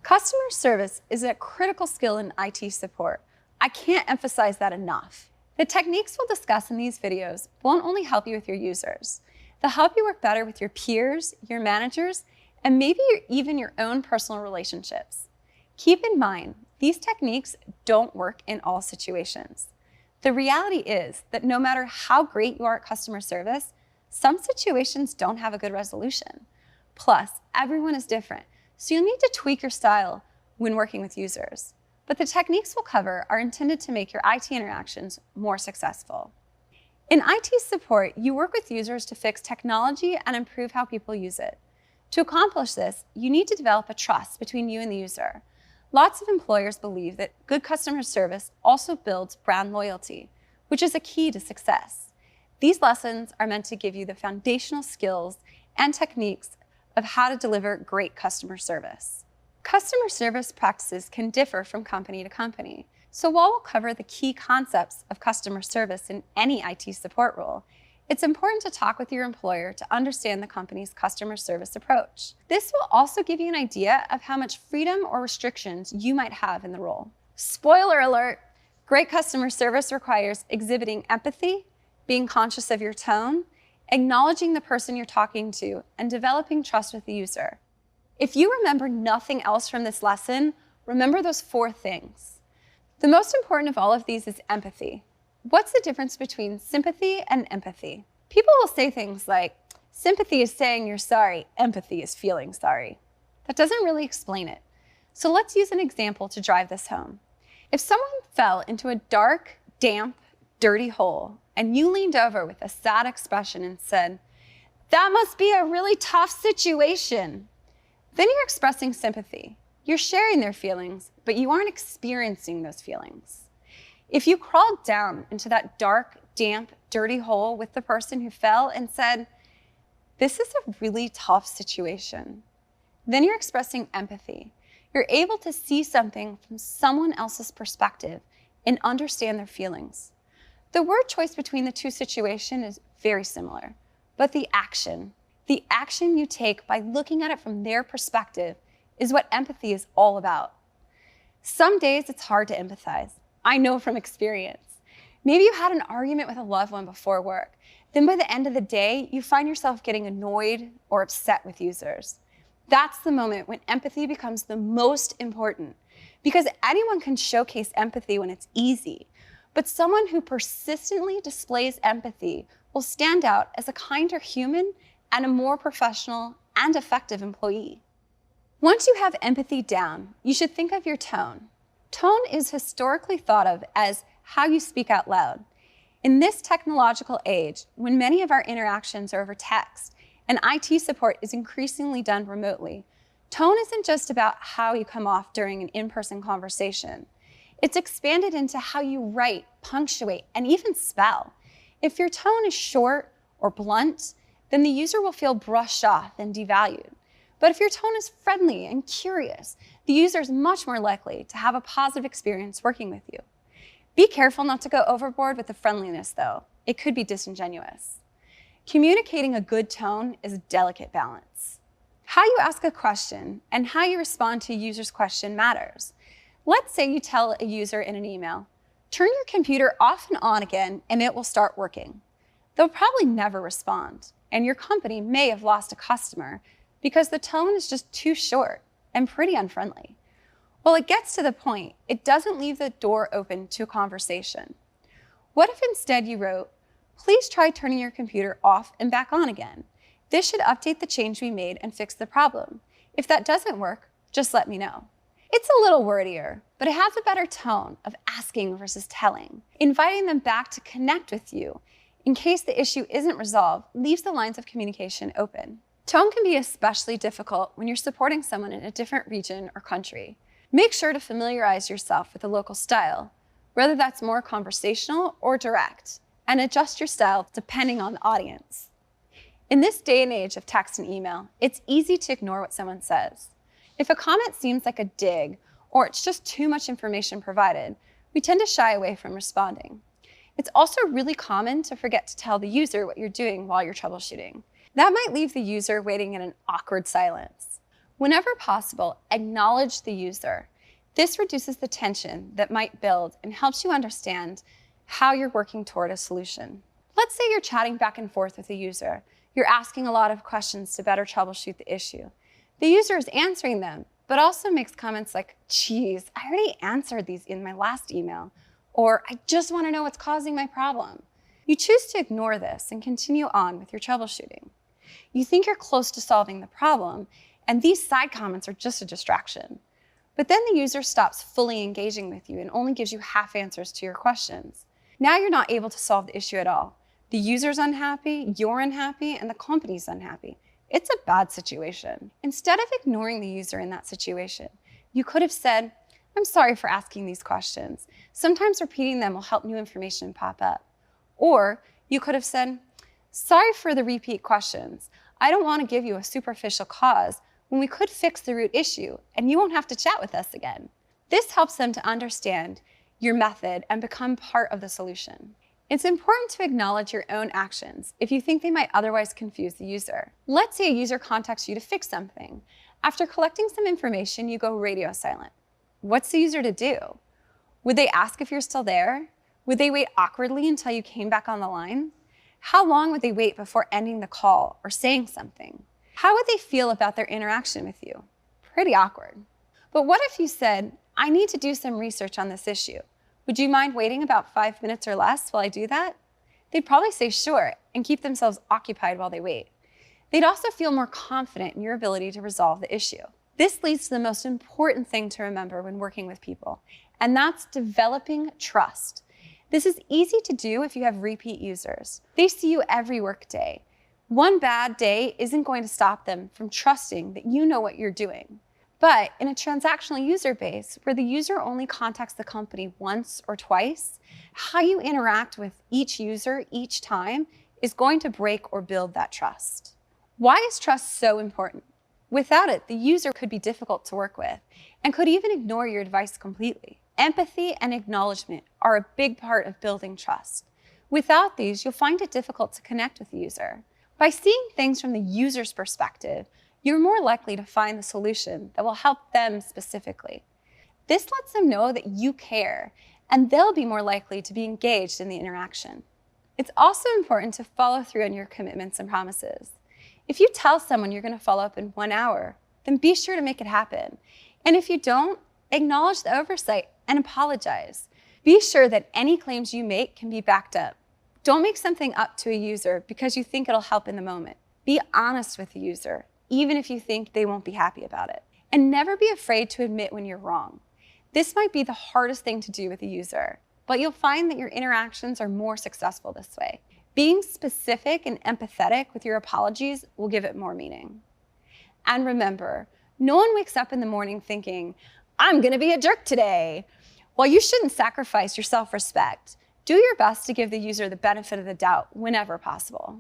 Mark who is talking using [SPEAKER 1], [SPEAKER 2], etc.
[SPEAKER 1] Customer service is a critical skill in IT support. I can't emphasize that enough. The techniques we'll discuss in these videos won't only help you with your users. They'll help you work better with your peers, your managers, and maybe even your own personal relationships. Keep in mind, these techniques don't work in all situations. The reality is that no matter how great you are at customer service, some situations don't have a good resolution. Plus, everyone is different, so you'll need to tweak your style when working with users. But the techniques we'll cover are intended to make your IT interactions more successful. In IT support, you work with users to fix technology and improve how people use it. To accomplish this, you need to develop a trust between you and the user. Lots of employers believe that good customer service also builds brand loyalty, which is a key to success. These lessons are meant to give you the foundational skills and techniques of how to deliver great customer service. Customer service practices can differ from company to company. So while we'll cover the key concepts of customer service in any IT support role, it's important to talk with your employer to understand the company's customer service approach. This will also give you an idea of how much freedom or restrictions you might have in the role. Spoiler alert, great customer service requires exhibiting empathy, being conscious of your tone, acknowledging the person you're talking to, and developing trust with the user. If you remember nothing else from this lesson, remember those 4 things. The most important of all of these is empathy. What's the difference between sympathy and empathy? People will say things like, sympathy is saying you're sorry, empathy is feeling sorry. That doesn't really explain it. So let's use an example to drive this home. If someone fell into a dark, damp, dirty hole, and you leaned over with a sad expression and said, "That must be a really tough situation," then you're expressing sympathy. You're sharing their feelings, but you aren't experiencing those feelings. If you crawled down into that dark, damp, dirty hole with the person who fell and said, "This is a really tough situation," then you're expressing empathy. You're able to see something from someone else's perspective and understand their feelings. The word choice between the 2 situations is very similar, but the action you take by looking at it from their perspective is what empathy is all about. Some days it's hard to empathize. I know from experience. Maybe you had an argument with a loved one before work. Then by the end of the day, you find yourself getting annoyed or upset with users. That's the moment when empathy becomes the most important, because anyone can showcase empathy when it's easy, but someone who persistently displays empathy will stand out as a kinder human and a more professional and effective employee. Once you have empathy down, you should think of your tone. Tone is historically thought of as how you speak out loud. In this technological age, when many of our interactions are over text and IT support is increasingly done remotely, tone isn't just about how you come off during an in-person conversation. It's expanded into how you write, punctuate, and even spell. If your tone is short or blunt, then the user will feel brushed off and devalued. But if your tone is friendly and curious, the user is much more likely to have a positive experience working with you. Be careful not to go overboard with the friendliness, though. It could be disingenuous. Communicating a good tone is a delicate balance. How you ask a question and how you respond to a user's question matters. Let's say you tell a user in an email, "Turn your computer off and on again and it will start working." They'll probably never respond, and your company may have lost a customer because the tone is just too short and pretty unfriendly. While it gets to the point, it doesn't leave the door open to a conversation. What if instead you wrote, "Please try turning your computer off and back on again. This should update the change we made and fix the problem. If that doesn't work, just let me know." It's a little wordier, but it has a better tone of asking versus telling. Inviting them back to connect with you in case the issue isn't resolved leaves the lines of communication open. Tone can be especially difficult when you're supporting someone in a different region or country. Make sure to familiarize yourself with the local style, whether that's more conversational or direct, and adjust your style depending on the audience. In this day and age of text and email, it's easy to ignore what someone says. If a comment seems like a dig or it's just too much information provided, we tend to shy away from responding. It's also really common to forget to tell the user what you're doing while you're troubleshooting. That might leave the user waiting in an awkward silence. Whenever possible, acknowledge the user. This reduces the tension that might build and helps you understand how you're working toward a solution. Let's say you're chatting back and forth with a user. You're asking a lot of questions to better troubleshoot the issue. The user is answering them, but also makes comments like, geez, I already answered these in my last email, or I just want to know what's causing my problem. You choose to ignore this and continue on with your troubleshooting. You think you're close to solving the problem, and these side comments are just a distraction. But then the user stops fully engaging with you and only gives you half answers to your questions. Now you're not able to solve the issue at all. The user's unhappy, you're unhappy, and the company's unhappy. It's a bad situation. Instead of ignoring the user in that situation, you could have said, I'm sorry for asking these questions. Sometimes repeating them will help new information pop up. Or you could have said, sorry for the repeat questions. I don't want to give you a superficial cause when we could fix the root issue and you won't have to chat with us again. This helps them to understand your method and become part of the solution. It's important to acknowledge your own actions if you think they might otherwise confuse the user. Let's say a user contacts you to fix something. After collecting some information, you go radio silent. What's the user to do? Would they ask if you're still there? Would they wait awkwardly until you came back on the line? How long would they wait before ending the call or saying something? How would they feel about their interaction with you? Pretty awkward. But what if you said, I need to do some research on this issue. Would you mind waiting about 5 minutes or less while I do that? They'd probably say sure and keep themselves occupied while they wait. They'd also feel more confident in your ability to resolve the issue. This leads to the most important thing to remember when working with people, and that's developing trust. This is easy to do if you have repeat users. They see you every workday. One bad day isn't going to stop them from trusting that you know what you're doing. But in a transactional user base, where the user only contacts the company once or twice, how you interact with each user each time is going to break or build that trust. Why is trust so important? Without it, the user could be difficult to work with and could even ignore your advice completely. Empathy and acknowledgement are a big part of building trust. Without these, you'll find it difficult to connect with the user. By seeing things from the user's perspective, you're more likely to find the solution that will help them specifically. This lets them know that you care, and they'll be more likely to be engaged in the interaction. It's also important to follow through on your commitments and promises. If you tell someone you're going to follow up in 1 hour, then be sure to make it happen. And if you don't, acknowledge the oversight and apologize. Be sure that any claims you make can be backed up. Don't make something up to a user because you think it'll help in the moment. Be honest with the user, even if you think they won't be happy about it. And never be afraid to admit when you're wrong. This might be the hardest thing to do with a user, but you'll find that your interactions are more successful this way. Being specific and empathetic with your apologies will give it more meaning. And remember, no one wakes up in the morning thinking, I'm gonna be a jerk today. While you shouldn't sacrifice your self-respect, do your best to give the user the benefit of the doubt whenever possible.